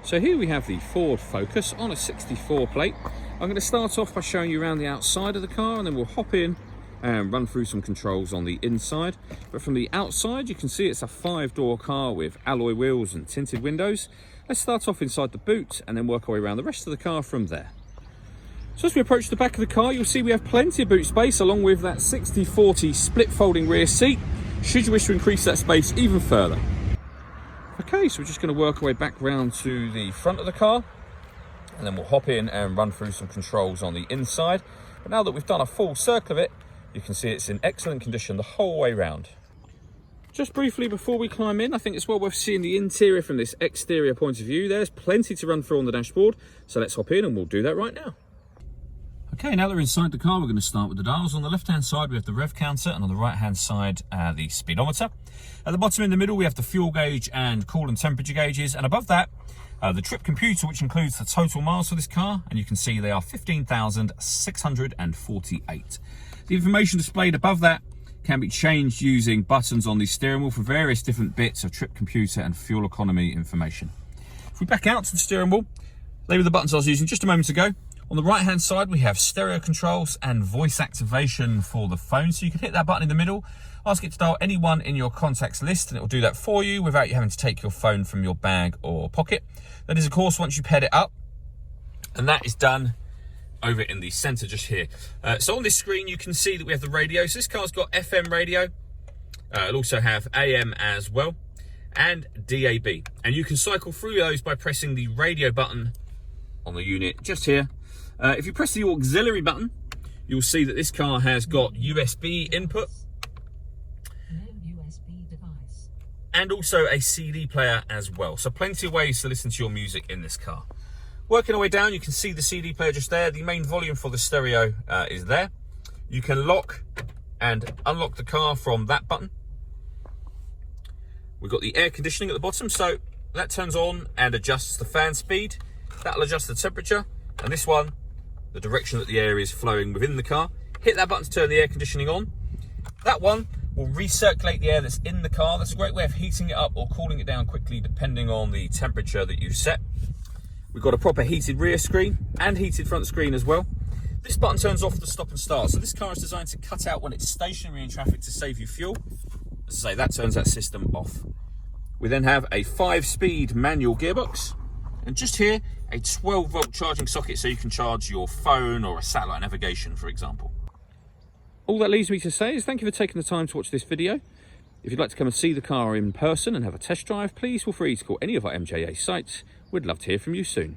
So here we have the Ford Focus on a 64 plate. I'm going to start off by showing you around the outside of the car, and then we'll hop in and run through some controls on the inside. But from the outside, you can see it's a 5-door car with alloy wheels and tinted windows. Let's start off inside the boot and then work our way around the rest of the car from there. So as we approach the back of the car, you'll see we have plenty of boot space along with that 60/40 split folding rear seat, should you wish to increase that space even further. Okay, so we're just going to work our way back round to the front of the car, and then we'll hop in and run through some controls on the inside. But now that we've done a full circle of it, you can see it's in excellent condition the whole way round. Just briefly before we climb in, I think it's well worth seeing the interior from this exterior point of view. There's plenty to run through on the dashboard, so let's hop in and we'll do that right now. Okay, now that we're inside the car, we're going to start with the dials. On the left-hand side, we have the rev counter, and on the right-hand side, the speedometer. At the bottom in the middle, we have the fuel gauge and coolant temperature gauges, and above that, the trip computer, which includes the total miles for this car, and you can see they are 15,648. The information displayed above that can be changed using buttons on the steering wheel for various different bits of trip computer and fuel economy information. If we back out to the steering wheel, they were the buttons I was using just a moment ago. On the right hand side, we have stereo controls and voice activation for the phone. So you can hit that button in the middle, ask it to dial anyone in your contacts list, and it will do that for you without you having to take your phone from your bag or pocket. That is, of course, once you pad it up, and that is done over in the center just here. So on this screen, you can see that we have the radio. So this car's got FM radio. It'll also have AM as well, and DAB. And you can cycle through those by pressing the radio button on the unit just here. If you press the auxiliary button, you'll see that this car has got USB input. No USB device. And also a CD player as well. So plenty of ways to listen to your music in this car. Working our way down, you can see the CD player just there. The main volume for the stereo is there. You can lock and unlock the car from that button. We've got the air conditioning at the bottom, so that turns on and adjusts the fan speed. That'll adjust the temperature. And this one, the direction that the air is flowing within the car. Hit that button to turn the air conditioning on. That one will recirculate the air that's in the car. That's a great way of heating it up or cooling it down quickly depending on the temperature that you've set. We've got a proper heated rear screen and heated front screen as well. This button turns off the stop and start. So this car is designed to cut out when it's stationary in traffic to save you fuel. As I say, that turns that system off. We then have a 5-speed manual gearbox. And just here, a 12-volt charging socket so you can charge your phone or a satellite navigation, for example. All that leaves me to say is thank you for taking the time to watch this video. If you'd like to come and see the car in person and have a test drive, please feel free to call any of our MJA sites. We'd love to hear from you soon.